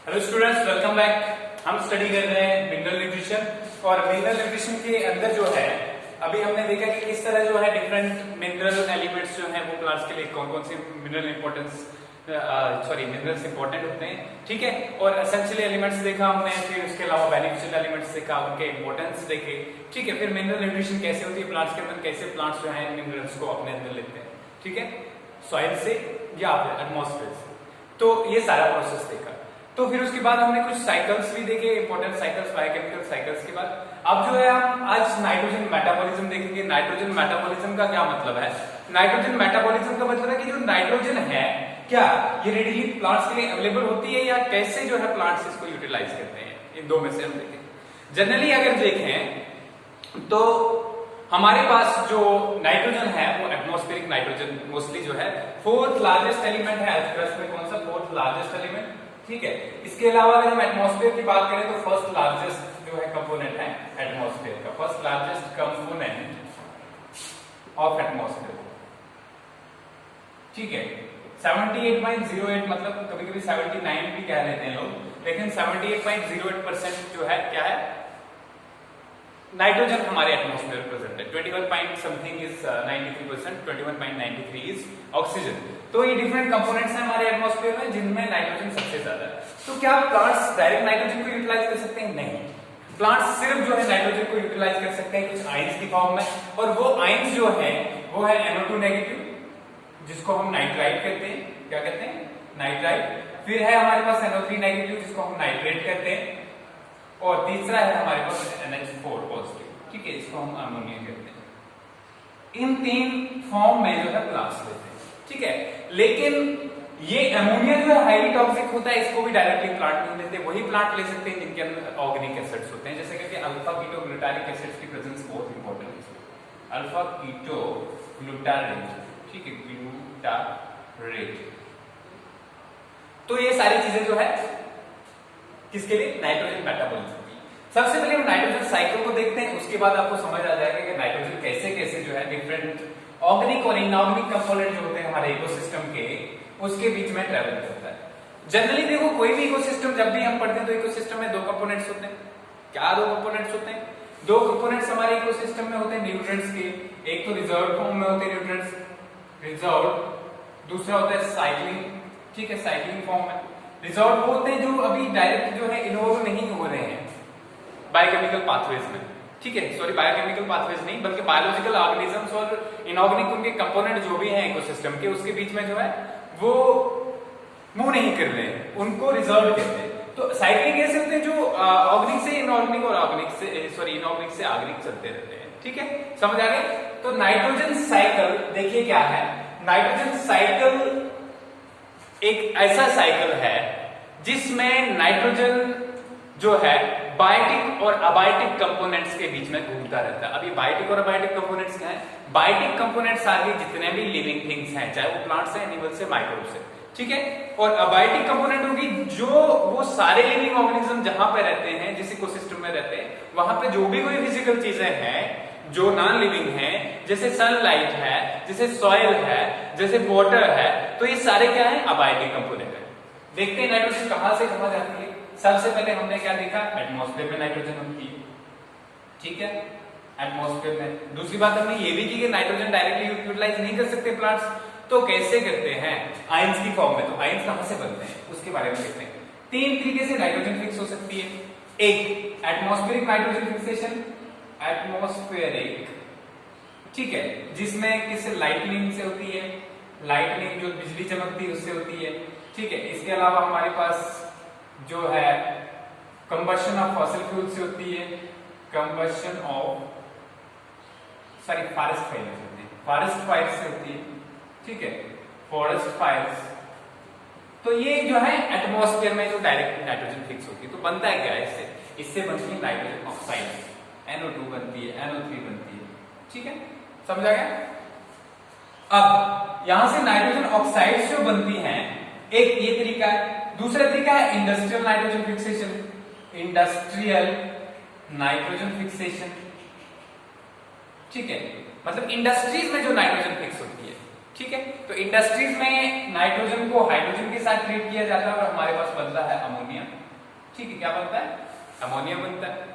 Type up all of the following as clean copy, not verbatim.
Hello students, welcome back. हम study कर रहे हैं मिनरल न्यूट्रिशन और मिनरल न्यूट्रिशन के अंदर जो है अभी हमने देखा कि किस तरह जो है डिफरेंट मिनरल एलिमेंट्स जो हैं वो प्लांट्स के लिए कौन कौन से मिनरल मिनरल्स इंपॉर्टेंट होते हैं, ठीक है। और एसेंशियल एलिमेंट्स देखा हमने, फिर उसके अलावा बेनिफिशियल एलिमेंट्स देखा, उनके इंपॉर्टेंस देखे, ठीक है। फिर मिनरल न्यूट्रिशन कैसे होती है प्लांट्स के अंदर, कैसे प्लांट्स जो है मिनरल्स को अपने अंदर लेते हैं, ठीक है, सॉइल से या फिर एटमॉस्फेयर से। तो ये सारा प्रोसेस देखा। तो फिर उसके बाद हमने कुछ साइकिल्स भी देखे, इंपॉर्टेंट साइकिल्स, बायोकेमिकल साइकिल्स के बाद अब जो है हम आज नाइट्रोजन मेटाबॉलिज्म देखेंगे। नाइट्रोजन मेटाबॉलिज्म का क्या मतलब है? नाइट्रोजन मेटाबॉलिज्म का मतलब है कि जो नाइट्रोजन है क्या ये रेडिली प्लांट्स के लिए अवेलेबल होती है या कैसे जो है प्लांट्स इसको यूटिलाइज करते हैं। इन दो में से हम देखें। जनरली अगर देखें तो हमारे पास जो नाइट्रोजन है वो एटमॉस्फेरिक नाइट्रोजन मोस्टली जो है फोर्थ लार्जेस्ट एलिमेंट है अर्थ क्रस्ट में। कौन सा? फोर्थ लार्जेस्ट एलिमेंट, ठीक है। इसके अलावा अगर हम एटमॉस्फेयर की बात करें तो फर्स्ट लार्जेस्ट जो है कंपोनेंट है एटमॉस्फेयर का, first largest component of atmosphere, ठीक है। 78.08 मतलब कभी कभी 79 भी कह लेते हैं लोग, लेकिन 78.08% जो है क्या है नाइट्रोजन हमारे एटमॉस्फेयर में प्रेजेंट है। 21 point something is 93%, 21.93 is oxygen. तो ये डिफरेंट कंपोनेंट्स हैं हमारे एटमॉस्फेयर में जिनमें नाइट्रोजन सबसे ज्यादा है। तो क्या प्लांट्स डायरेक्ट नाइट्रोजन को यूटिलाइज कर सकते हैं? नहीं। प्लांट्स सिर्फ जो है नाइट्रोजन को यूटिलाइज कर सकते हैं कुछ आयंस की फॉर्म में, और वो आयंस जो है वो है NO2 नेगेटिव, जिसको हम नाइट्राइट कहते हैं। क्या कहते हैं? नाइट्राइट। फिर है हमारे पास NO3 नेगेटिव, जिसको हम नाइट्रेट कहते हैं। और तीसरा है हमारे पास NH4 पॉजिटिव, ठीक है, इसको हम अमोनिया कहते हैं। इन तीन फॉर्म में जो है प्लांट्स लेते हैं, ठीक है। लेकिन ये अमोनिया जो है हाईली टॉक्सिक होता है, इसको भी डायरेक्टली प्लांट नहीं लेते। वही प्लांट ले सकते हैं जिनके अंदर ऑर्गेनिक एसिड्स होते हैं, जैसे कि अल्फा कीटो ग्लूटारिक एसिड्स की प्रेजेंस बहुत इंपॉर्टेंट है। अल्फा कीटो ग्लूटारेट, ठीक है, ग्लूटारेट। तो ये सारी चीजें जो है किसके लिए? नाइट्रोजन मेटाबॉलिज्म की। सबसे पहले हम नाइट्रोजन साइकिल को देखते हैं, उसके बाद आपको समझ आ जाएगा कि नाइट्रोजन कैसे कैसे जो है डिफरेंट ऑर्गेनिक और इनऑर्गेनिक कंपोनेंट जो होते हैं हमारे इकोसिस्टम के, उसके बीच में ट्रेवल करता है। जनरली देखो, कोई भी इकोसिस्टम जब भी हम पढ़ते हैं तो इकोसिस्टम में दो कंपोनेंट्स होते हैं। क्या दो कंपोनेंट्स होते हैं? दो कंपोनेंट्स हमारे इकोसिस्टम में होते हैं न्यूट्रिएंट्स के। एक तो रिजर्व फॉर्म में होते हैं न्यूट्रिएंट्स, रिजर्व। दूसरा होता है साइक्लिंग, ठीक है, साइक्लिंग फॉर्म में। रिजर्व वो होते हैं जो अभी डायरेक्ट जो है इन्वॉल्व नहीं हो रहे हैं बायोकेमिकल पाथवेज में, ठीक है, सॉरी बायोकेमिकल पाथवेज नहीं बल्कि बायोलॉजिकल ऑर्गेनिजम्स और इनऑर्गेनिक उनके कंपोनेंट जो भी हैं इकोसिस्टम के, उसके बीच में जो है वो मूव नहीं कर रहे हैं, उनको रिजर्व कहते हैं। तो साइक्लिंग ऐसे होते हैं जो ऑर्गेनिक से इनऑर्गेनिक और ऑर्गेनिक से इनऑर्गेनिक से ऑर्गेनिक चलते रहते हैं, ठीक है, समझ आ गए। तो नाइट्रोजन साइकिल देखिए क्या है। नाइट्रोजन साइकिल एक ऐसा साइकिल है जिसमें नाइट्रोजन जो है बायोटिक और अबायोटिक कंपोनेंट्स के बीच में घूमता रहता है। अभी बायोटिक और अबायोटिक कंपोनेंट्स क्या है? बायोटिक कंपोनेंट्स आगे जितने भी लिविंग थिंग्स हैं, चाहे वो प्लांट्स हैं, एनिमल्स से, माइक्रोब्स से, ठीक है। और अबायोटिक कंपोनेंट होगी जो वो सारे लिविंग ऑर्गेनिज्म जहां पे रहते हैं, जिस इकोसिस्टम में रहते हैं, वहां पे जो भी कोई फिजिकल चीजें हैं जो नॉन लिविंग है, जैसे सनलाइट है, जैसे सॉइल है, जैसे वाटर है, तो ये सारे क्या है? अबायोटिक कंपोनेंट है। देखते हैं नाइट्रोजन कहां से कहां जाती है। सबसे पहले हमने क्या देखा? एटमॉस्फेयर में नाइट्रोजन होती है, ठीक है, एटमॉस्फेयर में। दूसरी बात हमने ये भी की कि नाइट्रोजन डायरेक्टली यूटिलाइज नहीं कर सकते प्लांट्स, तो कैसे करते हैं? आयंस की फॉर्म में। तो आयंस कहां से बनते हैं उसके बारे में देखते हैं। तीन तरीके से नाइट्रोजन फिक्स हो सकती है। एक एटमॉस्फेरिक नाइट्रोजन फिक्सेशन, एटमॉस्फेरिक, ठीक है, जिसमें किस लाइटनिंग से होती है, लाइटनिंग जो बिजली चमकती है उससे होती है, ठीक है। इसके अलावा हमारे पास जो है कंबशन ऑफ फॉसिल फ्यूल से होती है, कंबशन ऑफ फॉरेस्ट फायर से होती है, फॉरेस्ट फायर से होती है, ठीक है, फॉरेस्ट फायर्स। तो ये जो है एटमॉस्फेयर में जो डायरेक्ट नाइट्रोजन फिक्स होती है। तो बनता है क्या इससे? इससे बनती है नाइट्रोजन ऑक्साइड, NO2 बनती है, NO3 बनती है, ठीक है, समझ आ गया। अब यहां से नाइट्रोजन ऑक्साइड्स जो बनती हैं, एक ये तरीका है। दूसरा तरीका है industrial nitrogen fixation, industrial nitrogen fixation, ठीक है, मतलब इंडस्ट्रीज में जो नाइट्रोजन फिक्स होती है, ठीक है। तो इंडस्ट्रीज में नाइट्रोजन को हाइड्रोजन के साथ ट्रीट किया जाता है और हमारे पास बनता है अमोनिया। ठीक है, क्या बनता है? अमोनिया बनता है।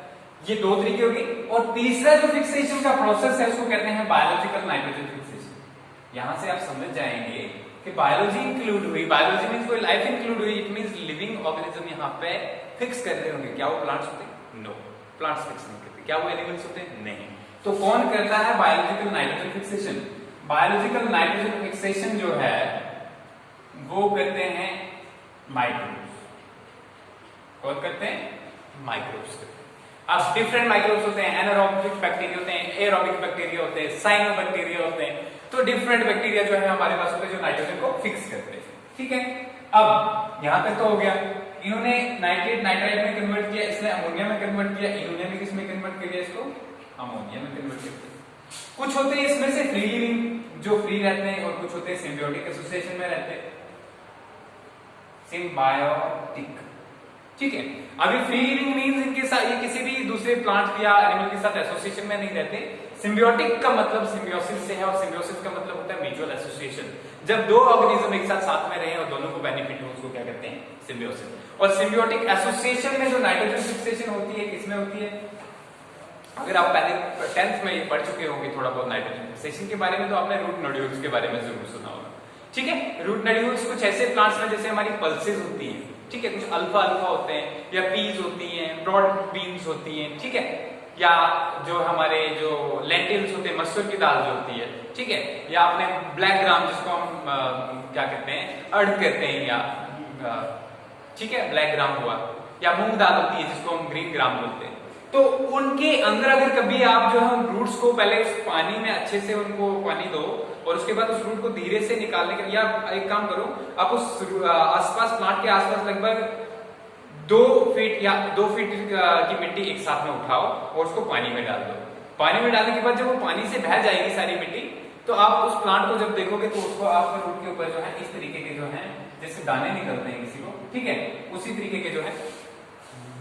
ये दो तरीके होगी। और तीसरा जो फिक्सेशन का प्रोसेस है उसको कहते हैं बायोलॉजिकल नाइट्रोजन फिक्सेशन। यहां से आप समझ जाएंगे कि बायोलॉजी इंक्लूड हुई, बायोलॉजी मींस कोई लाइफ इंक्लूड हुई, इट मींस लिविंग ऑर्गेनिज्म यहां पे फिक्स कर रहे होंगे। क्या वो प्लांट्स होते हैं? नो, प्लांट्स फिक्स नहीं करते। क्या वो एनिमल्स होते हैं? नहीं। तो कौन करता है biological nitrogen fixation? Biological nitrogen fixation जो है वो करते हैं माइक्रोब्स। कौन करते हैं? माइक्रोब्स करते हैं। अब डिफरेंट माइक्रोब्स होते हैं, एनारोबिक बैक्टीरिया होते हैं, एरोबिक बैक्टीरिया होते हैं, साइनोबैक्टीरिया होते हैं। तो डिफरेंट बैक्टीरिया जो है हमारे पास होते हैं जो नाइट्रोजन को फिक्स करते हैं। ठीक है, अब यहां तक तो हो गया। इन्होंने नाइट्रेट नाइट्राइट में कन्वर्ट किया, इसने अमोनिया में कन्वर्ट किया, इन्होंने भी किस में कन्वर्ट किया? इसको अमोनिया में कन्वर्ट किया। कुछ होते हैं इसमें से फ्री लिविंग जो फ्री रहते हैं, और कुछ होते हैं सिम्बियोटिक एसोसिएशन में रहते हैं, सिम्बायोटिक। ठीक है, अभी फ्री लिविंग मींस इनके साथ ये किसी भी दूसरे प्लांट या एनिमल के साथ एसोसिएशन में नहीं रहते। सिम्बियोटिक का मतलब सिम्बियोसिस से है, और सिम्बियोसिस का मतलब होता है म्यूचुअल एसोसिएशन। जब दो ऑर्गेनिज्म एक साथ में रहे और दोनों को बेनिफिट हो उसको क्या कहते हैं? सिम्बियोसिस। और सिम्बियोटिक एसोसिएशन में जो नाइट्रोजन फिक्सेशन होती है किसमें होती है? अगर आप पहले 10th में पढ़ चुके होंगे थोड़ा बहुत नाइट्रोजन फिक्सेशन के बारे में, तो आपने रूट नोड्यूल्स के बारे में जरूर सुना होगा। ठीक है, रूट नोड्यूल्स कुछ ऐसे प्लांट्स में जैसे हमारी पल्सेस होती हैं, ठीक है, कुछ अल्फा अल्फा होते हैं, या पीज होती हैं, ब्रॉड बीन्स होती हैं, ठीक है, या जो हमारे जो लेंटिल्स होते हैं, मसूर की दाल जो होती है, ठीक है, या आपने ब्लैक ग्राम जिसको हम क्या कहते हैं? अर्ड कहते हैं, या ठीक है ब्लैक ग्राम हुआ, या मूंग दाल होती है जिसको हम ग्रीन ग्राम बोलते हैं। तो उनके अंदर अगर कभी आप जो है रूट्स को पहले उस पानी में अच्छे से उनको पानी दो, और उसके बाद उस रूट को धीरे से निकालने के, या एक काम करो, आप उस आसपास प्लांट के आसपास लगभग 2 फीट या 2 फीट की मिट्टी एक साथ में उठाओ और उसको पानी में डाल दो। पानी में डालने के बाद जब वो पानी से बह जाएगी सारी मिट्टी, तो आप उस प्लांट को जब देखोगे तो उसको आपके रूट के ऊपर जो है इस तरीके के जो है जैसे दाने निकलते हैं किसी को, ठीक है, उसी तरीके के जो है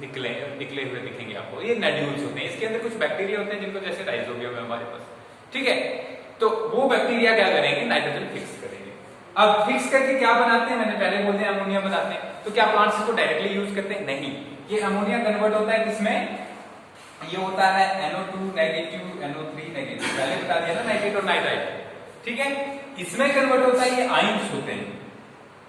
निकले हुए दिखेंगे आपको। ये नोड्यूल्स होते हैं, इसके अंदर कुछ बैक्टीरिया होते हैं जिनको जैसे राइजोबियम है हमारे पास, ठीक है, तो वो बैक्टीरिया क्या करेंगे? नाइट्रोजन फिक्स करेंगे। अब फिक्स करके क्या बनाते हैं? मैंने पहले बोल दिया अमोनिया बनाते हैं। तो क्या प्लांट्स इसको डायरेक्टली यूज करते हैं? नहीं, ये अमोनिया कन्वर्ट होता है किसमें? ये होता है NO2 नेगेटिव, NO3 नेगेटिव, पहले बता दिया ना नाइट्रेट और नाइट्राइट, ठीक है, इसमें कन्वर्ट होता है, ये आयंस होते हैं।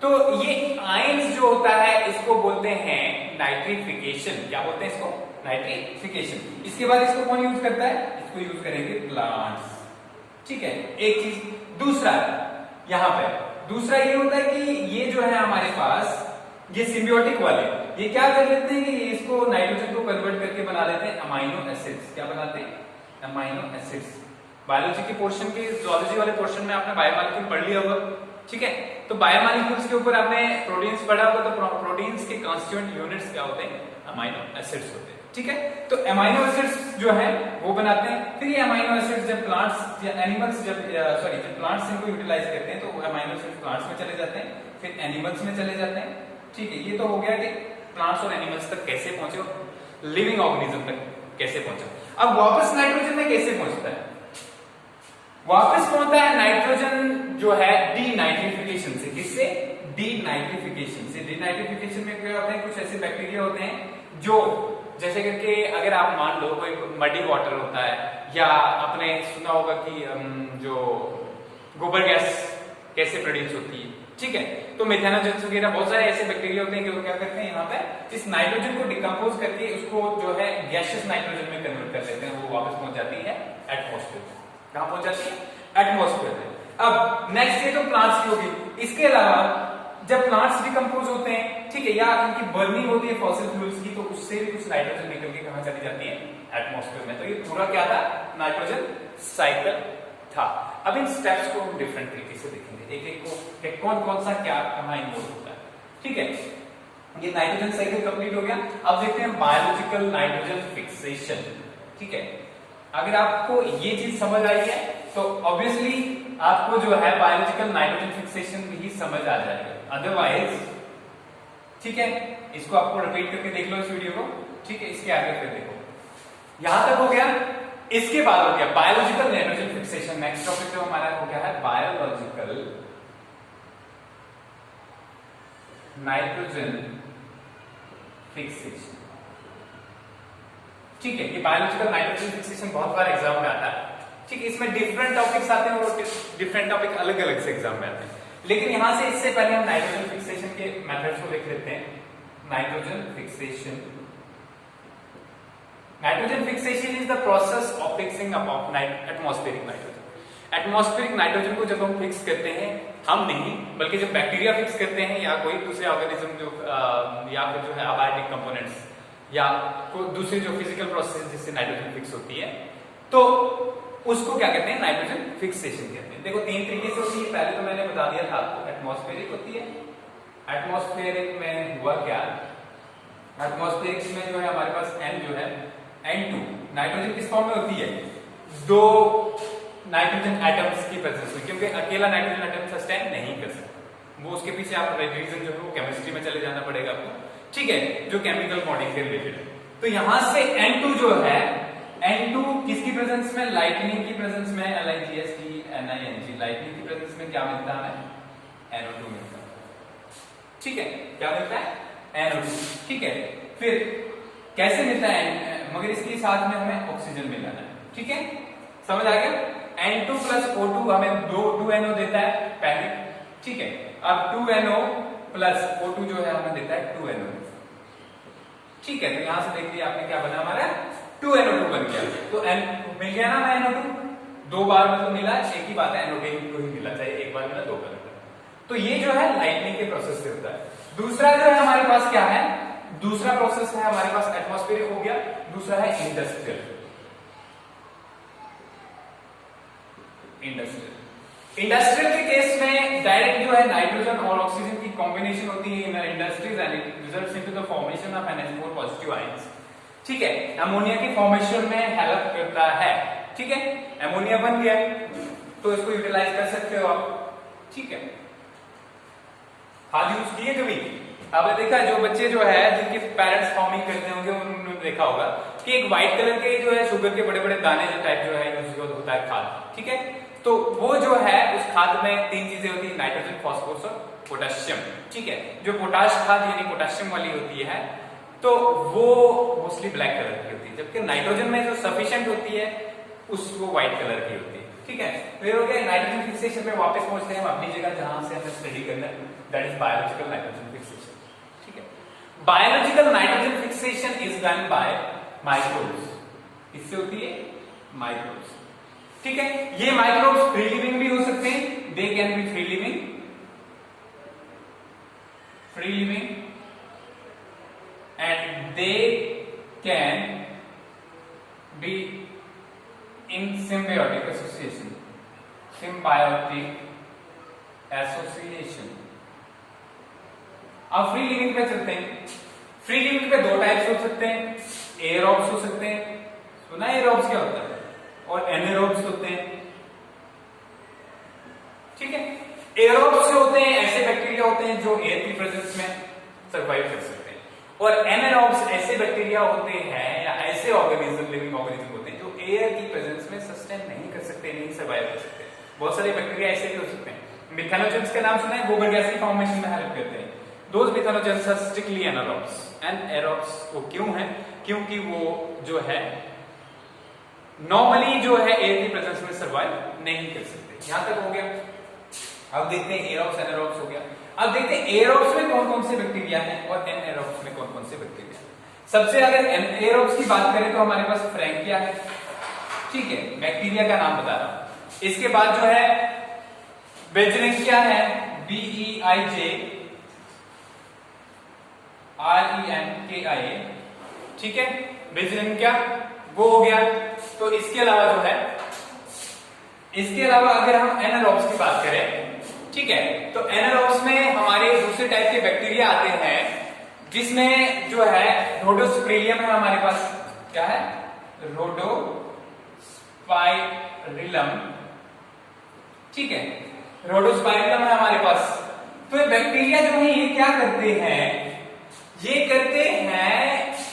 तो ये आयंस जो होता है इसको बोलते हैं नाइट्रिफिकेशन। क्या बोलते हैं इसको? नाइट्रिफिकेशन। इसके बाद इसको कौन यूज करता है? इसको यूज करेंगे प्लांट्स, ठीक है, एक चीज। दूसरा यहां पे दूसरा ये होता है कि ये जो है हमारे पास ये सिम्बियोटिक वाले, ये क्या कर लेते हैं कि इसको नाइट्रोजन को कन्वर्ट करके बना लेते हैं अमाइनो एसिड्स। क्या बनाते हैं? Amino acids. बायोलॉजी के पोर्शन के जूलॉजी वाले पोर्शन में आपने बायोमॉलिक्यूल पढ़ लिया होगा, ठीक है, तो बायोमॉलिक्यूल्स के ऊपर आपने प्रोटीन्स पढ़ा होगा, तो प्रोटीन्स के कॉन्स्टिट्यूएंट यूनिट्स क्या होते हैं? अमाइनो एसिड्स होते हैं, ठीक है। तो अमाइनो एसिड्स जो है वो बनाते हैं। फिर ये अमाइनो एसिड्स जब प्लांट्स या एनिमल्स जब प्लांट्स इनको यूटिलाइज करते हैं, तो अमाइनो एसिड्स प्लांट्स में चले जाते हैं, फिर एनिमल्स में चले जाते हैं, ठीक है। ये तो हो गया कि प्लांट्स और एनिमल्स तक कैसे पहुंचे, लिविंग ऑर्गेनिज्म तक कैसे पहुंचा। अब वापस नाइट्रोजन में कैसे पहुंचता है? वापस पहुंचता है नाइट्रोजन जो है डीनाइट्रिफिकेशन से। किससे? डीनाइट्रिफिकेशन से। डीनाइट्रिफिकेशन में क्या होता है? कुछ ऐसे बैक्टीरिया होते हैं जो जैसे करके अगर आप मान लो कोई मडी वाटर होता है, या आपने सुना होगा कि जो गोबर गैस कैसे प्रोड्यूस होती है, ठीक है, तो मिथेनोजेंस वगैरह बहुत सारे ऐसे बैक्टीरिया होते हैं कि वो क्या करते हैं, यहाँ पे इस नाइट्रोजन को डिकम्पोज करके उसको जो है गैसियस नाइट्रोजन में कन्वर्ट कर देते हैं, वो वापस पहुंच जाती है एटमॉस्फेयर में। कहां पहुंच जाती है? एटमॉस्फेयर में। अब नेक्स्ट ये तो प्लांट्स की होगी। इसके अलावा जब प्लांट्स डिकम्पोज होते हैं, ठीक है, या इनकी बर्निंग होती है फॉसिल फ्यूल्स की, तो उससे भी कुछ नाइट्रोजन निकल के कहां चली जाती है? एटमॉस्फेयर में। तो ये पूरा क्या था? नाइट्रोजन साइकिल था। अब इन स्टेप्स को हम डिफरेंट तरीके से देखेंगे, एक एक को कि कौन कौन सा क्या कहां इन्वॉल्व होता है, ठीक है। ये नाइट्रोजन साइकिल कंप्लीट हो गया। अब देखते हैं बायोलॉजिकल नाइट्रोजन फिक्सेशन, ठीक है। अगर आपको ये चीज समझ आई है तो ऑब्वियसली आपको जो है बायोलॉजिकल नाइट्रोजन फिक्सेशन भी समझ आ जाएगा, अदरवाइज, ठीक है, इसको आपको रिपीट करके देख लो इस वीडियो को, ठीक है, इसके आगे फिर देखो। यहां तक हो गया। इसके बाद हो गया biological nitrogen fixation. Next topic जो हमारा हो गया है बायोलॉजिकल नाइट्रोजन फिक्सेशन। ठीक है, ये बायोलॉजिकल नाइट्रोजन फिक्सेशन बहुत बार एग्जाम में आता है। ठीक है, इसमें डिफरेंट टॉपिक्स आते हैं और डिफरेंट टॉपिक अलग अलग से एग्जाम में आते हैं, लेकिन यहां से इससे पहले हम नाइट्रोजन फिक्सेशन के मेथड्स को देख लेते हैं। Nitrogen fixation, nitrogen fixation is the process of fixing up of atmospheric nitrogen. Atmospheric nitrogen को जब हम फिक्स करते हैं, हम नहीं बल्कि जब बैक्टीरिया फिक्स करते हैं या कोई दूसरे ऑर्गेनिज्म जो या फिर जो है अबायोटिक कंपोनेंट्स या दूसरी जो फिजिकल प्रोसेस जिससे नाइट्रोजन फिक्स होती है, तो उसको क्या कहते हैं, नाइट्रोजन फिक्सेशन कहते हैं। देखो तीन तरीके से होती है, पहले तो मैंने बता दिया था आपको, एटमॉस्फेरिक होती है। एटमॉस्फेरिक में हुआ क्या, एटमॉस्फेरिक में जो है हमारे पास N जो है N2 नाइट्रोजन किस फॉर्म में होती है, दो नाइट्रोजन एटम्स की प्रेजेंस में, क्योंकि अकेला नाइट्रोजन एटम सस्टेन नहीं कर सकता। वो उसके पीछे आप रीजन जो है वो केमिस्ट्री में चले जाना पड़ेगा आपको, ठीक है, जो केमिकल बॉन्डिंग से रिलेटेड है। तो यहां से N2 जो है, N2 किसकी प्रेजेंस में, लाइटनिंग की प्रेजेंस में, LIGSTNING, लाइटनिंग की प्रेजेंस में क्या मिलता है, NO2 मिलता है। ठीक है, क्या मिलता है, NO2। ठीक है, फिर कैसे मिलता है, मगर इसके साथ में हमें ऑक्सीजन मिलाना है। ठीक है, समझ आ गया। N2 प्लस O2 हमें 2NO देता है पहले। ठीक है, अब 2NO प्लस O2 जो है हमें देता है 2NO। ठीक है, तो यहां से देखिए आपने क्या बना, हमारा 2NO2 बन गया। तो N मिल गया ना NO2, दो बार मतलब मिला, एक ही बात है, NO2 ही मिला, चाहे एक बार मिला दो बार मिला। तो ये जो है लाइटनिंग के प्रोसेस से होता है। दूसरा जो है हमारे पास क्या है, दूसरा प्रोसेस है हमारे पास एटमॉस्फेरिक हो गया, दूसरा है इंडस्ट्रियल। इंडस्ट्रियल के केस में डायरेक्ट जो है नाइट्रोजन और ऑक्सीजन की कॉम्बिनेशन होती है in industries and it results into the formation of NH4 positive ions. ठीक है, अमोनिया की फॉर्मेशन में हेल्प करता है। ठीक है, अमोनिया बन गया तो इसको यूटिलाइज कर सकते हो आप। ठीक है, हाल यूज किए कभी, आपने देखा जो बच्चे जो है जिनके पेरेंट्स फार्मिंग करते होंगे उन्होंने देखा होगा कि एक व्हाइट कलर के जो है शुगर के बड़े बड़े दाने जो टाइप जो है यूज होता है खाद। ठीक है, तो वो जो है उस खाद में तीन चीजें होती है, नाइट्रोजन, फास्फोरस और पोटेशियम। ठीक है, जो पोटाश खाद यानी पोटेशियम वाली होती है तो वो मोस्टली ब्लैक कलर की होती है, जबकि नाइट्रोजन में जो सफिशिएंट होती है वो व्हाइट कलर की होती है। ठीक है, फिर हो गया नाइट्रोजन फिक्सेशन पे वापस पहुंचते हैं हम अपनी जगह जहां से हमें स्टडी करना है, that is biological nitrogen fixation. ठीक है, biological nitrogen fixation is done by microbes. इससे होती है माइक्रोब्स। ठीक है, ये माइक्रोब्स फ्री लिविंग भी हो सकते हैं, they can be free living and they can be in symbiotic association, अब फ्री लिविंग पे चलते हैं। फ्री लिविंग पे दो टाइप्स हो सकते हैं, एरोब्स हो सकते हैं, सुना एरोब्स क्या होता है, और एनेरोब्स होते हैं। ठीक है, एरोब्स जो होते हैं ऐसे बैक्टीरिया होते हैं जो एयर की प्रेजेंस में सर्वाइव कर सकते हैं, और एनेरोब्स ऐसे बैक्टीरिया होते हैं या ऐसे ऑर्गेनिज्म, लिविंग ऑर्गेनिज्म होते हैं जो एयर की प्रेजेंस में सस्टेन नहीं कर सकते, नहीं सर्वाइव कर सकते। बहुत सारे बैक्टीरिया ऐसे भी हो सकते हैं। मिथेनोजेंस का नाम सुना है, गोबर गैस की फॉर्मेशन में हेल्प करते हैं। Those methanogens are strictly anaerobes and aerobes. वो क्यों है, क्योंकि वो जो है नॉर्मली जो है एयर की प्रेजेंस में सर्वाइव नहीं कर सकते। यहां तक हो गया। अब देखते हैं एरोब्स एनारोब्स हो गया। अब देखते हैं एरोब्स में कौन कौन से बैक्टीरिया हैं और एनारोब्स में कौन कौन से बैक्टीरिया हैं। सबसे अगर एरोब्स की बात करें तो हमारे पास फ्रैंकिया है। ठीक है, बैक्टीरिया का नाम बता रहा हूं। इसके बाद जो है बेजरेंकिया है, BEIJRENKIA। ठीक है, बेजरेंकिया वो हो गया। तो इसके अलावा जो है, इसके अलावा अगर हम एनारोब्स की बात करें, ठीक है, तो एनारोब्स में हमारे दूसरे टाइप के बैक्टीरिया आते हैं जिसमें जो है रोडोस्पिरिलम है हमारे पास। क्या है, रोडोस्पाइरिलम। ठीक है, रोडोस्पाइरिलम है हमारे पास। तो ये बैक्टीरिया जो है ये क्या करते हैं, ये करते हैं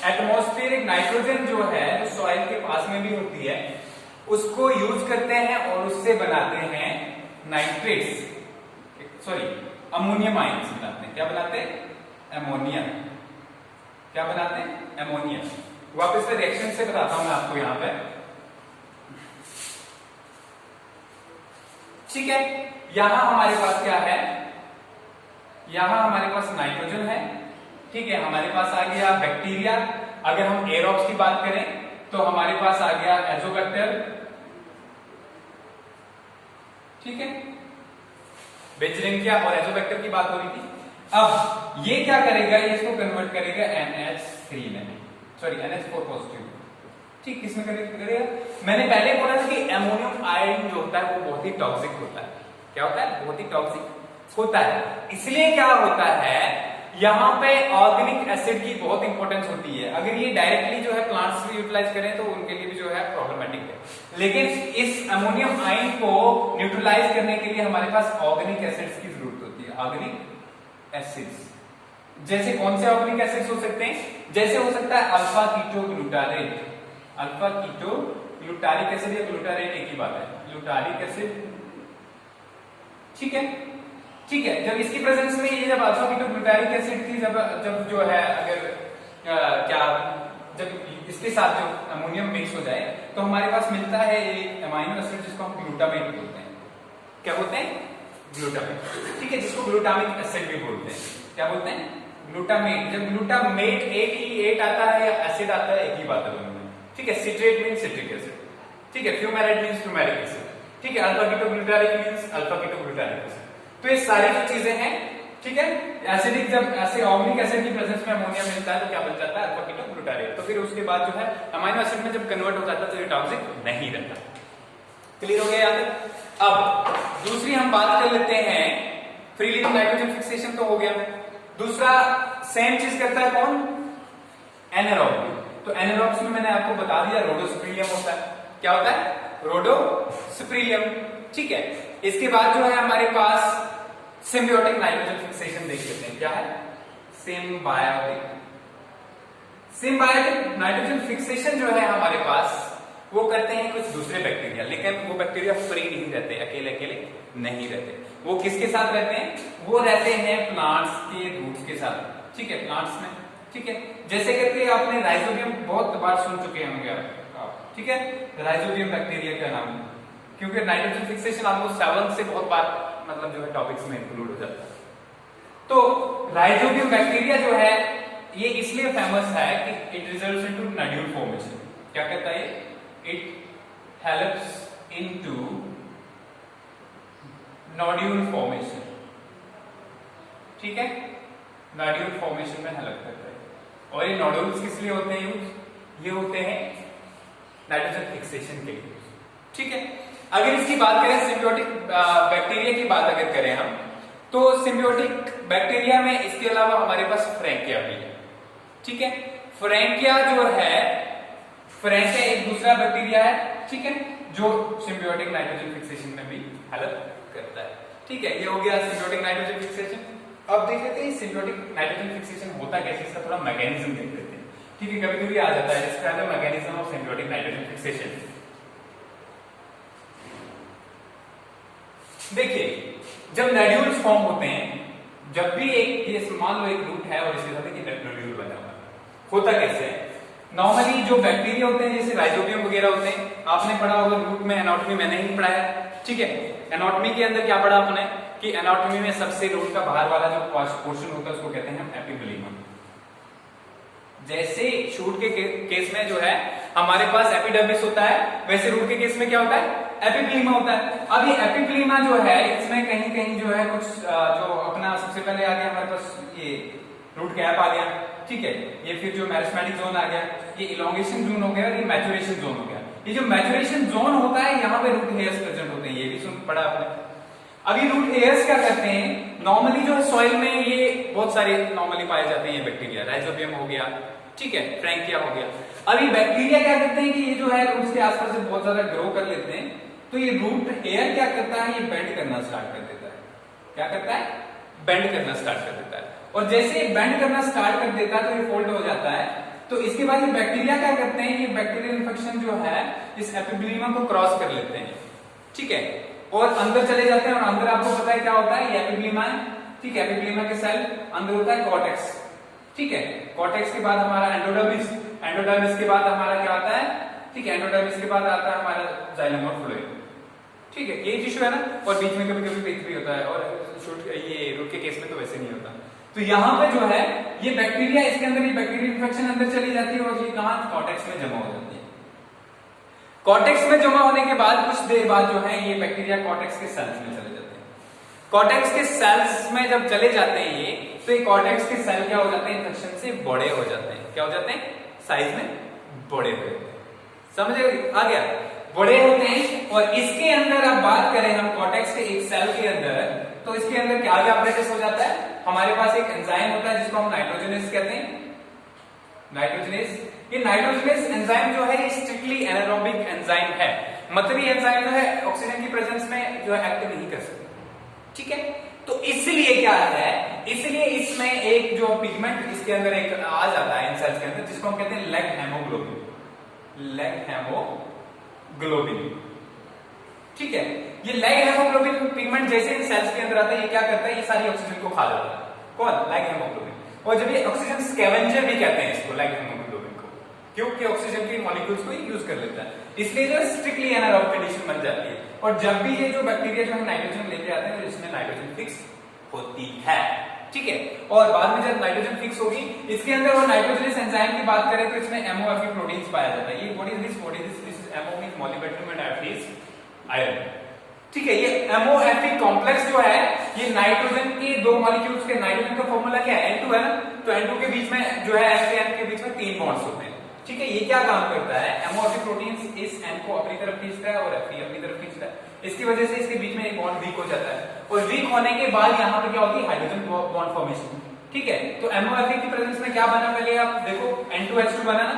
एटमॉस्फेरिक नाइट्रोजन जो है जो सॉइल के पास में भी होती है उसको यूज करते हैं और उससे बनाते हैं नाइट्रेट्स, सॉरी अमोनियम आयंस बनाते हैं। क्या बनाते हैं, एमोनिया। क्या बनाते हैं? एमोनिया। वापस से रिएक्शन से बताता हूं मैं आपको यहां पे। ठीक है, यहां हमारे पास क्या है? यहां हमारे पास नाइट्रोजन है। ठीक है, हमारे पास आ गया बैक्टीरिया। अगर हम एरोब्स की बात करें तो हमारे पास आ गया एजोबैक्टर। ठीक है, बेंजीलिया और एजोबैक्टर की बात हो रही थी। अब ये क्या करेगा? ये इसको कन्वर्ट करेगा NH3 में, सॉरी NH4 पॉजिटिव। ठीक, किसमें करेगा? मैंने पहले बोला था कि एमोनियम आयन जो होता है वो बहुत ही टॉक्सिक होता है। क्या होता है? बहुत ही टॉक्सिक होता है। इसलिए क्या होता है, यहाँ पे ऑर्गेनिक एसिड की बहुत इंपॉर्टेंस होती है। अगर ये डायरेक्टली जो है प्लांट्स भी यूटिलाइज करें तो उनके लिए भी जो है प्रॉब्लमेटिक है। लेकिन इस अमोनियम आयन को न्यूट्रलाइज करने के लिए हमारे पास ऑर्गेनिक एसिड्स की जरूरत होती है। ऑर्गेनिक एसिड्स जैसे कौन से ऑर्गेनिक एसिड्स हो सकते हैं? जैसे हो सकता है alpha keto glutarate. Alpha keto glutaric acid या ग्लूटारेट एक ही बात है, ग्लूटारिक एसिड। ठीक है, ठीक है। जब इसकी प्रेजेंस में ये जब अल्फा कीटो ग्लूटारिक एसिड की जब जो है अगर जब इसके साथ जो अमोनियम मिक्स हो जाए तो हमारे पास मिलता है एक अमाइनो एसिड जिसको हम ग्लूटामेट बोलते हैं। क्या बोलते हैं? ग्लूटामेट। ठीक है, जिसको ग्लूटामिक एसिड भी बोलते हैं। क्या बोलते हैं? ग्लूटामेट। जब ग्लूटामेट एट आता है या एसिड आता है, एक ही बात है दोनों में। ठीक है, सिट्रेट मींस सिट्रिक एसिड। ठीक है, फ्यूमेराइड मींस फ्यूमेरिक एसिड। ठीक है, alpha keto glutaric means alpha keto glutaric acid. तो ये सारी जो चीजें हैं, ठीक है, एसिडिक जब ऐसे ऑर्गेनिक एसिड की प्रेजेंस में अमोनिया मिलता है तो क्या बन जाता है? Alpha keto glutarate. तो फिर उसके बाद जो है अमाइनो एसिड में जब कन्वर्ट हो जाता है तो ये टॉक्सिक नहीं रहता। क्लियर हो गया यहाँ तक? अब दूसरी हम बात कर लेते हैं, फ्री लिविंग नाइट्रोजन फिक्सेशन तो हो गया। दूसरा सेम चीज करता है कौन? एनारोब। तो एनारोब्स में मैंने आपको बता दिया रोडोस्पिरिलियम होता है। क्या होता है? रोडोस्पिरिलियम। ठीक है, इसके बाद जो है हमारे पास सिम्बियोटिक नाइट्रोजन फिक्सेशन देख लेते हैं। क्या है? सिम्बायोटिक। सिम्बायोटिक नाइट्रोजन फिक्सेशन जो है हमारे पास वो करते हैं कुछ दूसरे बैक्टीरिया, लेकिन वो बैक्टीरिया फ्री नहीं रहते, अकेले अकेले नहीं रहते। वो किसके साथ रहते हैं? वो रहते हैं प्लांट्स के रूट्स के साथ। ठीक है, प्लांट्स में। ठीक है, जैसे करके आपने राइजोबियम बहुत बार सुन चुके होंगे आप। ठीक है, राइजोबियम बैक्टीरिया का नाम, क्योंकि नाइट्रोजन फिक्सेशन आपको 7 से बहुत बार मतलब जो है टॉपिक्स में इंक्लूड हो जाता है। तो राइजोबियम बैक्टीरिया जो है ये इसलिए फेमस है कि it results into nodule formation. क्या कहता है? It helps into nodule formation. ठीक है, नोड्यूल फॉर्मेशन में हेल्प करता है। और ये नोड्यूल्स किस लिए होते हैं यूज? ये होते हैं नाइट्रोजन फिक्सेशन के लिए। ठीक है, अगर इसकी बात करें सिम्बियोटिक बैक्टीरिया की बात अगर करें हम, तो सिम्बियोटिक बैक्टीरिया में इसके अलावा हमारे पास फ्रैंकिया भी है। ठीक है, फ्रैंकिया जो है, फ्रैंकिया एक दूसरा बैक्टीरिया है। ठीक है, जो सिम्बियोटिक नाइट्रोजन फिक्सेशन में भी हेल्प करता है। ठीक है, ये हो गया सिम्बियोटिक नाइट्रोजन फिक्सेशन। अब देख लेते हैं सिम्बियोटिक नाइट्रोजन फिक्सेशन होता कैसे, इसका थोड़ा मैकेनिज्म देख लेते हैं। ठीक है, कभी कभी आ जाता है describe the mechanism of symbiotic nitrogen fixation. देखिए, जब नोड्यूल्स फॉर्म होते हैं, जब भी एक ये मान लो एक रूट है और इसके साथ एक नोड्यूल बना हुआ है, होता कैसे है? नॉर्मली जो बैक्टीरिया होते हैं जैसे राइजोबियम वगैरह होते हैं, आपने पढ़ा होगा रूट में, एनाटॉमी मैंने ही पढ़ाया। ठीक है, एनाटॉमी के अंदर क्या पढ़ा आपने कि एनाटॉमी में सबसे रूट का बाहर वाला जो पोर्शन होता है उसको कहते हैं हम एपिब्लेमा। जैसे शूट के केस में जो है हमारे पास एपिडर्मिस होता है, वैसे रूट के केस में क्या होता है? एपिब्लेमा होता है। अब ये एपिब्लेमा जो है इसमें कहीं कहीं जो है कुछ जो अपना सबसे पहले आ गया हमारे पास ये रूट कैप आ गया। ठीक है, ये फिर जो मेरिस्टेमेटिक जोन आ गया, ये इलोंगेशन जोन हो गया और ये मैचुरेशन जोन हो गया। ये जो मैचुरेशन जोन होता है यहाँ पे रूट हेयर्स प्रेजेंट होते हैं, ये भी सुन पढ़ा आपने। अभी रूट हेयर्स क्या करते हैं? नॉर्मली जो है सॉइल में ये बहुत सारे नॉर्मली पाए जाते हैं ये बैक्टीरिया, राइजोबियम हो गया, ठीक है, फ्रैंकिया हो गया। अभी बैक्टीरिया क्या करते हैं कि ये जो है रूट्स के आसपास से बहुत ज्यादा ग्रो कर लेते हैं, तो ये रूट हेयर क्या करता है? ये बेंड करना स्टार्ट कर देता है। क्या करता है? बेंड करना स्टार्ट कर देता है। और जैसे ये बेंड करना स्टार्ट कर देता है तो ये फोल्ड हो जाता है। तो इसके बाद ये बैक्टीरिया क्या करते हैं? ये बैक्टीरियल इन्फेक्शन जो है इस एपिब्लेमा को क्रॉस कर लेते हैं। ठीक है, और अंदर चले जाते हैं, और अंदर आपको पता है क्या होता है? ये एपिब्लेमा है, ठीक है, एपिप्लेमा के सेल अंदर होता है कॉर्टेक्स, ठीक है, कॉर्टेक्स के बाद हमारा एंडोडर्मिस, एंडोडर्मिस के बाद हमारा क्या आता है, ठीक है, एंडोडर्मिस के बाद आता है हमारा जाइलम और फ्लोएम, ठीक है, ये टिश्यू है ना, और बीच में कभी कभी पेट भी होता है, और ये रूट के केस में तो वैसे नहीं होता। तो यहाँ पे जो है ये बैक्टीरिया, इसके अंदर ये बैक्टीरियल इन्फेक्शन अंदर चली जाती है और ये कहाँ, कॉर्टेक्स में जमा हो जाती है। कॉर्टेक्स में जमा होने के बाद कुछ देर बाद जो है ये बैक्टीरिया कॉर्टेक्स के सेल्स में चले जाते हैं। कॉर्टेक्स के सेल्स में जब चले जाते हैं ये, तो ये कॉर्टेक्स के सेल क्या हो जाते हैं, इन्फेक्शन से बड़े हो जाते हैं, क्या हो जाते हैं, साइज में बड़े हो जाते हैं, समझ आ गया, बड़े होते हैं। और इसके अंदर अब बात करें हम कॉर्टेक्स के एक सेल के अंदर, तो इसके अंदर क्या क्या प्रोसेस हो जाता है, हमारे पास एक एंजाइम होता है जिसको हम नाइट्रोजनेस कहते हैं, नाइट्रोजनेस। ये नाइट्रोजनेस एंजाइम जो है स्ट्रिक्टली एनारोबिक एंजाइम है, मतलब ये एंजाइम जो है ऑक्सीजन की प्रेजेंस में जो है एक्ट नहीं कर सकता, ठीक है। तो इसलिए क्या है, इसलिए इसमें एक जो पिगमेंट इसके अंदर एक आ जाता है इन सेल्स के अंदर, जिसको हम कहते हैं लेग हेमोग्लोबिन, लेग हेमोग्लोबिन, ठीक है। ये लेग हेमोग्लोबिन पिगमेंट जैसे इन सेल्स के अंदर आता है, ये क्या करता है, ये सारी ऑक्सीजन को खा जाता है, कौन, लेग हेमोग्लोबिन। और जब ये ऑक्सीजन स्कैवेंजर भी कहते हैं इसको, लेग हेमोग्लोबिन को, क्योंकि ऑक्सीजन के मॉलिक्यूल्स को यूज कर लेता है, इसलिए जो स्ट्रिक्टली एनारोबिक कंडीशन बन जाती है। और जब भी ये जो बैक्टीरिया जो है नाइट्रोजन लेके आते हैं, तो इसमें नाइट्रोजन फिक्स होती है, ठीक है। और बाद में जब नाइट्रोजन फिक्स होगी इसके अंदर, और नाइट्रोजनस एंजाइम की बात करें तो इसमें एमओएफई प्रोटीन्स पाया जाता है। ये what is this MO means molybdenum and F is iron, ठीक है। ये एमओएफई कॉम्प्लेक्स जो है, ये नाइट्रोजन के दो मॉलिक्यूल्स के, नाइट्रोजन का फॉर्मूला क्या है, N2 है ना, तो N2 के बीच में जो है S के N के बीच में 3 बॉन्ड्स होते हैं, ठीक है। ये क्या काम करता है, एमओएफई प्रोटीन्स इस N को अपनी तरफ खींचता है और Fe अपनी तरफ खींचता है, इसकी वजह से इसके बीच में एक बॉन्ड वीक हो जाता है, और वीक होने के बाद यहाँ पे क्या होती है, हाइड्रोजन बॉन्ड फॉर्मेशन, ठीक है। तो एमओएफई की प्रेजेंस में क्या बना, पहले आप देखो N2H2 बना ना,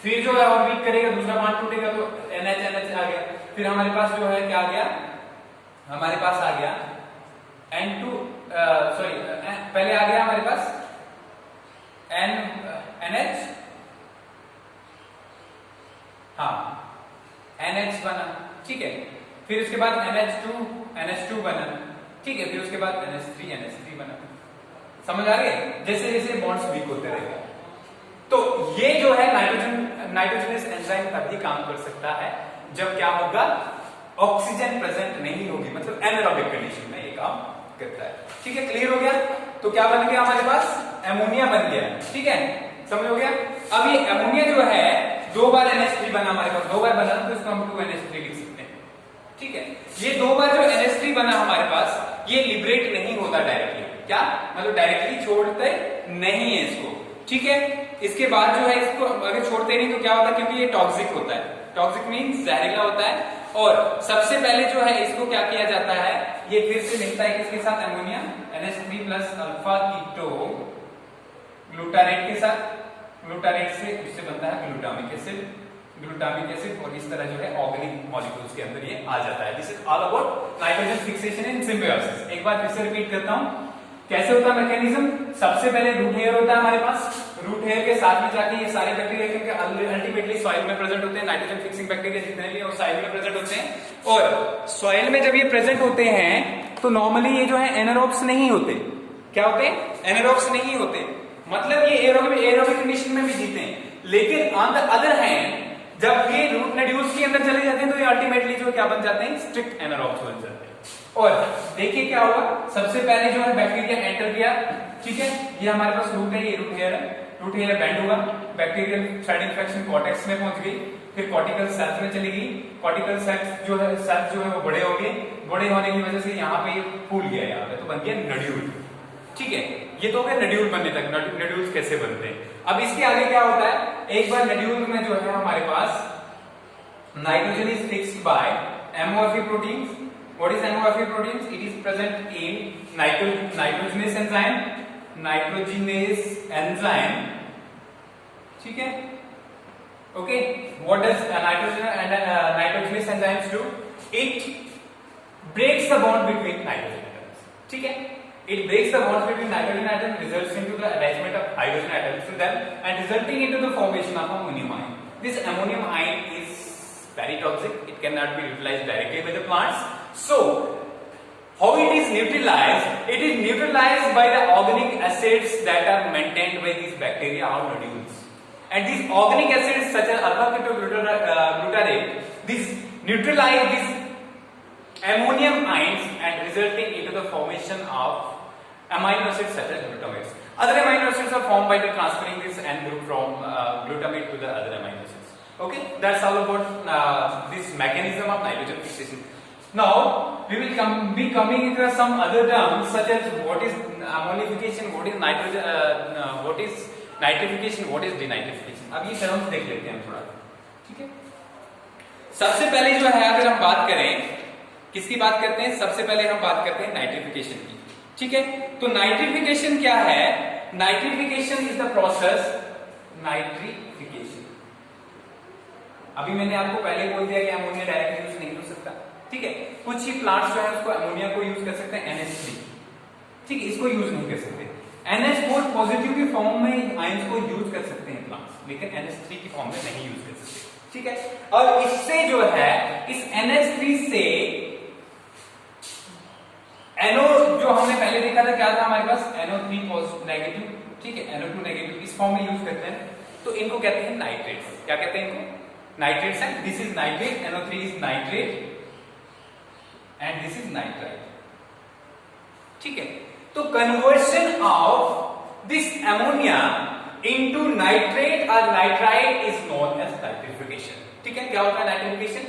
फिर जो है और वीक करेगा, दूसरा बॉन्ड टूटेगा तो NH आ गया, फिर हमारे पास जो है क्या आ गया, हमारे पास आ गया N2 सॉरी पहले आ गया हमारे पास NH, हाँ NH बना, ठीक है। फिर उसके बाद NH2 बना, ठीक है। फिर उसके बाद NH3 बना, समझ आ गए, जैसे जैसे बॉन्ड्स वीक होते रहेगा। तो ये जो है नाइट्रोजनस एंजाइम तभी काम कर सकता है जब क्या होगा, ऑक्सीजन प्रेजेंट नहीं होगी, मतलब एनारोबिक कंडीशन में ये काम करता है, ठीक है। क्लियर हो गया। तो क्या बन गया हमारे पास, एमोनिया बन गया, ठीक है, समझ हो गया। अब ये एमोनिया जो है 2 बार NH3 बना, हमारे पास 2 बार बना, तो इसको हम 2NH3 लिख सकते हैं, ठीक है। ये 2 बार जो NH3 बना हमारे पास, ये लिबरेट नहीं होता डायरेक्टली, क्या मतलब डायरेक्टली छोड़ते नहीं है इसको, ठीक है। इसके बाद जो है इसको अगर छोड़ते नहीं तो क्या होता है, क्योंकि ये टॉक्सिक होता है, टॉक्सिक मींस जहरीला होता है, और सबसे पहले जो है इसको क्या किया जाता है, ये फिर से मिलता है किसके साथ, ammonia NH3 plus alpha keto glutarate के साथ, ग्लूटारेट से उससे बनता है ग्लूटामिक एसिड, और इस तरह जो है ऑर्गेनिक मॉलिक्यूल्स के अंदर ये आ जाता है। This is all about nitrogen fixation in symbiosis. एक बार फिर से रिपीट करता हूं, कैसे होता है मैकेनिज्म। सबसे पहले रूट हेयर होता है हमारे पास, रूट हेयर के साथ में जाके ये सारे बैक्टीरिया, क्योंकि अल्टीमेटली सॉइल में प्रेजेंट होते हैं, नाइट्रोजन फिक्सिंग बैक्टीरिया जितने भी वो सॉइल में प्रेजेंट होते हैं, और सॉइल में जब ये प्रेजेंट होते हैं तो नॉर्मली ये जो है एनारोब्स नहीं होते, क्या होते हैं, एनारोब्स नहीं होते, मतलब ये एरोबिक कंडीशन में भी जीते हैं। लेकिन ऑन द अदर हैंड जब ये रूट नोड्यूल्स के अंदर चले जाते हैं तो ये अल्टीमेटली जो क्या बन जाते हैं, स्ट्रिक्ट एनारोब्स बन जाते हैं। और देखिए क्या हुआ, सबसे पहले जो है बैक्टीरिया एंटर किया, ठीक है, ये हमारे पास रूट है, ये रूट हेयर है, रूट हेयर बैंड हुआ, बैक्टीरियल थ्रेड इन्फेक्शन कॉर्टेक्स में पहुंच गई, फिर कॉर्टिकल सेल्स में चली गई, कॉर्टिकल सेल्स जो है वो बड़े हो गए, बड़े होने की वजह से यहाँ पे फूल गया, यहाँ पे तो बन गया नड्यूल, ठीक है। ये तो हो गया नड्यूल बनने तक, नड्यूल्स कैसे बनते हैं। अब इसके आगे क्या होता है, एक बार नड्यूल में जो है हमारे पास nitrogen is fixed by MoFe proteins. What is MOFA proteins? It is present in nitrogenase enzyme, ठीक है, okay. What does nitrogenase enzymes do? It breaks the bond between nitrogen atoms, ठीक है. It breaks the bonds between nitrogen atoms, results into the attachment of hydrogen atoms to them and resulting into the formation of ammonium ion. This ammonium ion is very toxic. It cannot be utilized directly by the plants. So How it is neutralized? It is neutralized by the organic acids that are maintained by these bacteria or nodules. And these organic acids such as alpha-ketoglutarate, these neutralize these ammonium ions and resulting into the formation of amino acids such as glutamates. Other amino acids are formed by the transferring this N group from glutamate to the other amino acids. Okay, that's all about this mechanism of nitrogen fixation. Now we will be coming across some other terms such as what is ammonification, what is nitrogen, what is nitrification, what is denitrification. अब ये terms देख लेते हैं थोड़ा, ठीक है। सबसे पहले जो है अगर हम बात करें, किसकी बात करते हैं? सबसे पहले हम बात करते हैं नाइट्रिफिकेशन की, ठीक है। तो नाइट्रिफिकेशन क्या है? Nitrification is the process, nitrification, अभी मैंने आपको पहले बोल दिया कि अमोनिया डायरेक्ट यूज नहीं हो सकता, ठीक है। कुछ ही प्लांट्स जो है उसको अमोनिया को यूज कर सकते हैं, NH3, ठीक है, इसको यूज नहीं कर सकते। NH4 पॉजिटिव की फॉर्म में आयंस को यूज कर सकते हैं प्लांट्स, लेकिन NH3 की फॉर्म में नहीं यूज कर सकते, ठीक है। और इससे जो है इस NH3 से NO जो हमने पहले देखा था क्या था हमारे पास, NO3 पॉजिटिव नेगेटिव, ठीक है, NO2 नेगेटिव, इस फॉर्म में यूज करते हैं, तो इनको कहते हैं नाइट्रेट्स। क्या कहते हैं इनको? नाइट्रेट्स हैं। This is nitrate, NO3 is nitrate and this is nitrite, ठीक है। तो conversion of this ammonia into nitrate और nitrite is known as nitrification, ठीक है। क्या होता है नाइट्रिफिकेशन?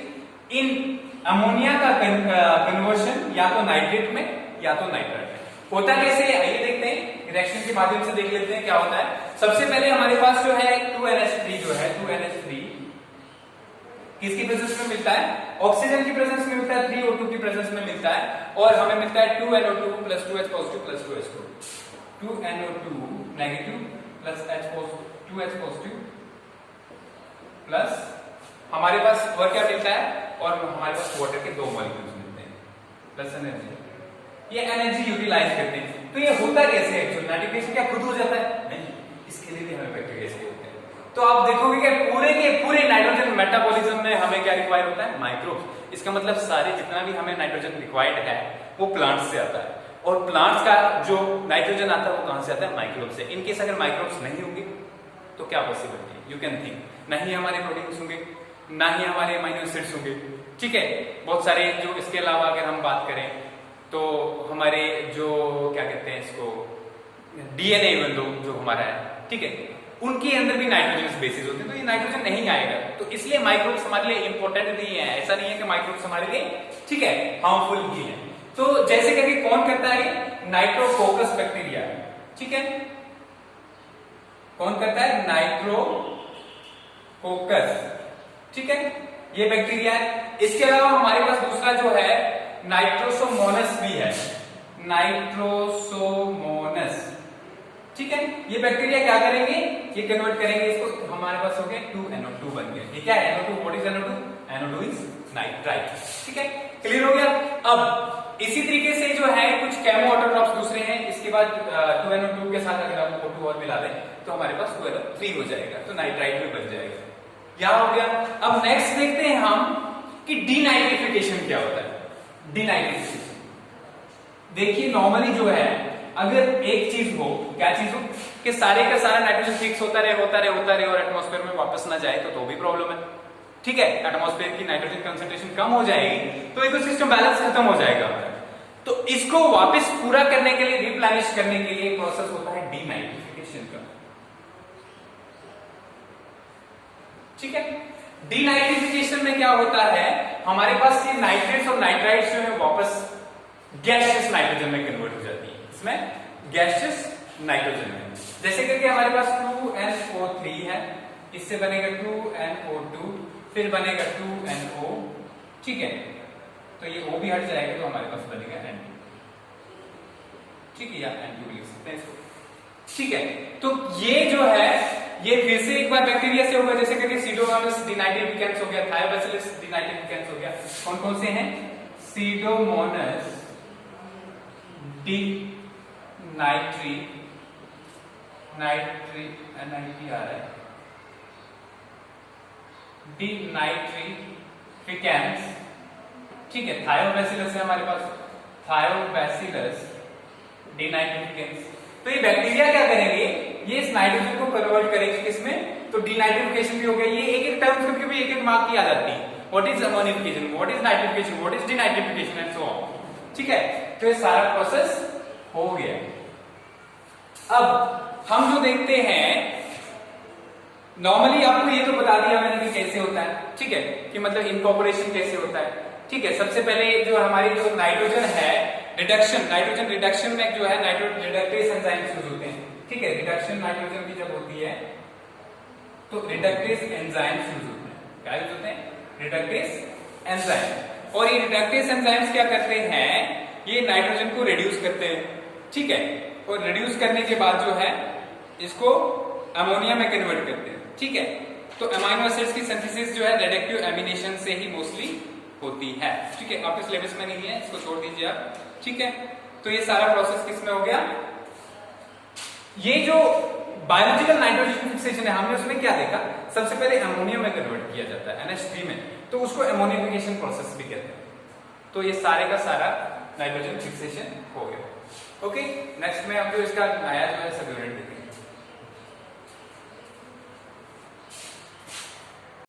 इन अमोनिया का कन्वर्शन या तो नाइट्रेट में या तो नाइट्राइट में। होता कैसे? आइए देखते हैं, रिएक्शन के माध्यम से देख लेते हैं क्या होता है। सबसे पहले हमारे पास जो है 2NH3 जो है 2NH3 किसकी प्रेजेंस में मिलता है? ऑक्सीजन की प्रेजेंस में मिलता है, 3O2 की प्रेजेंस में मिलता है, और हमें मिलता है 2NO2 plus 2H positive plus 2H2, 2NO2 negative plus 2H positive plus हमारे पास और क्या मिलता है, और हमारे पास वाटर के 2 मॉलिक्यूल्स मिलते हैं प्लस एनर्जी। ये एनर्जी यूटिलाइज करते हैं। तो ये होता कैसे है? एक्चुअली नाइट्रिफिकेशन क्या खुद हो जाता है? नहीं, इसके लिए भी हमें बैक्टीरिया चाहिए होते हैं। तो आप देखोगे कि पूरे के पूरे नाइट्रोजन मेटाबॉलिज्म में हमें क्या रिक्वायर होता है? माइक्रोब्स। इसका मतलब सारे जितना भी हमें नाइट्रोजन रिक्वायर्ड है वो प्लांट्स से आता है, और प्लांट्स का जो नाइट्रोजन आता है वो कहां से आता है? माइक्रोब्स से। इनकेस अगर माइक्रोब्स नहीं होंगे तो क्या पॉसिबिलिटी है? यू कैन थिंक, ना ही हमारे प्रोटीन्स होंगे, ना ही हमारे अमीनो एसिड्स होंगे, ठीक है। बहुत सारे जो, इसके अलावा अगर हम बात करें तो हमारे जो क्या कहते हैं इसको, DNA जो हमारा है, ठीक है, उनके अंदर भी नाइट्रोजन बेसिस होते हैं, तो ये नाइट्रोजन नहीं आएगा। तो इसलिए माइक्रोब्स हमारे लिए इंपॉर्टेंट नहीं है। ऐसा नहीं है कि माइक्रोब्स हमारे लिए, ठीक है, हार्मफुल भी है। तो जैसे करके कौन करता है? नाइट्रोकोकस बैक्टीरिया, ठीक है। कौन करता है? नाइट्रोकोकस, ठीक है, ये बैक्टीरिया है। इसके अलावा हमारे पास दूसरा जो है नाइट्रोसोमोनस भी है, नाइट्रोसोमोनस, ठीक है। ये बैक्टीरिया क्या करेंगे? ये कन्वर्ट करेंगे इसको, हमारे पास हो गया 2NO2 बन गया। ये क्या है? NO2, what is NO2? NO2 is nitrite, ठीक है। क्लियर हो गया? अब इसी तरीके से जो है कुछ केमो ऑटोट्रॉप्स दूसरे हैं। इसके बाद 2NO2 के साथ अगर हम O2 और मिला दें तो हमारे पास 2NO3 हो जाएगा, तो नाइट्राइट भी बन जाएगा। क्या हो गया? अब नेक्स्ट देखते हैं हम कि डीनाइट्रिफिकेशन क्या होता है। डीनाइट्रिफिकेशन देखिए, नॉर्मली जो है अगर एक चीज हो, क्या चीज हो, कि सारे का सारा नाइट्रोजन फिक्स होता रहे और एटमॉस्फेयर में वापस ना जाए तो भी प्रॉब्लम है, ठीक है। एटमॉस्फेयर की नाइट्रोजन कंसंट्रेशन कम हो जाएगी तो इकोसिस्टम बैलेंस खत्म हो जाएगा। तो इसको वापस पूरा करने के लिए, रिप्लेनिश करने के लिए प्रोसेस होता है डीनाइट्रिफिकेशन का, ठीक है। डीनाइट्रिफिकेशन में क्या होता है? हमारे पास ये नाइट्रेट्स और नाइट्राइट्स जो है वापस गैसियस नाइट्रोजन में कन्वर्ट हो जाती है। इसमें गैसियस नाइट्रोजन में जैसे करके हमारे पास 2NO3 है, इससे बनेगा 2NO2, फिर बनेगा 2NO, ठीक है। तो ये O भी हट जाएगा तो हमारे पास बनेगा N2, ठीक है, या N2 लिख सकते हैं इसको, ठीक है। तो ये जो है ये फिर से एक बार बैक्टीरिया से होगा, जैसे करके सीडोमोनास डिनाइट्रिफिकेंस हो गया, थायोबैसिलस डिनाइट्रिफिकेंस हो गया। कौन कौन से हैं? सीडोमोनास डिनाइट्रिफिकेंस, ठीक है। थायोबैसिलस है हमारे पास, थायोबैसिलस डिनाइट्रिफिकेंस। तो ये बैक्टीरिया क्या करेंगे, ये इस नाइट्रोजन को कन्वर्ट करेंगे किसमें, तो डिनाइट्रिफिकेशन भी हो गया। ये एक एक टर्म क्योंकि भी एक एक मार्क की आ जाती है, what is ammonification, what is nitrification, what is denitrification and so on. ठीक है, तो ये सारा प्रोसेस हो गया। अब हम जो देखते हैं, नॉर्मली आपको ये तो बता दिया मैंने कि कैसे होता है, ठीक है, कि मतलब इनकॉर्पोरेशन कैसे होता है। ठीक है, सबसे पहले जो हमारी जो नाइट्रोजन है, रिडक्शन, नाइट्रोजन रिडक्शन में जो है नाइट्रोजन रिडक्टेस एंजाइम्स यूज होते हैं। ठीक है, रिडक्शन नाइट्रोजन की जब होती है तो रिडक्टेस एंजाइम्स यूज होते हैं। क्या यूज होते हैं, रिडक्टेस एंजाइम। और ये रिडक्टेस एंजाइम्स क्या करते हैं, ये नाइट्रोजन को रिड्यूस करते हैं। ठीक है, और रिड्यूस करने के बाद जो है इसको अमोनिया में कन्वर्ट करते हैं। ठीक है, तो अमाइनो एसिड्स की सिंथेसिस जो है रिडक्टिव एमिनेशन से ही मोस्टली होती है। ठीक है, आपके सिलेबस में नहीं है, इसको छोड़ दीजिए आप। ठीक है, तो ये सारा प्रोसेस किसमें हो गया, ये जो बायोलॉजिकल नाइट्रोजन फिक्सेशन है हमने उसमें क्या देखा, सबसे पहले अमोनिया में कन्वर्ट किया जाता है NH3 में, तो उसको अमोनिफिकेशन प्रोसेस भी कहते हैं। तो ये सारे का सारा नाइट्रोजन फिक्सेशन हो गया। ओके, नेक्स्ट में अब जो इसका नया जो है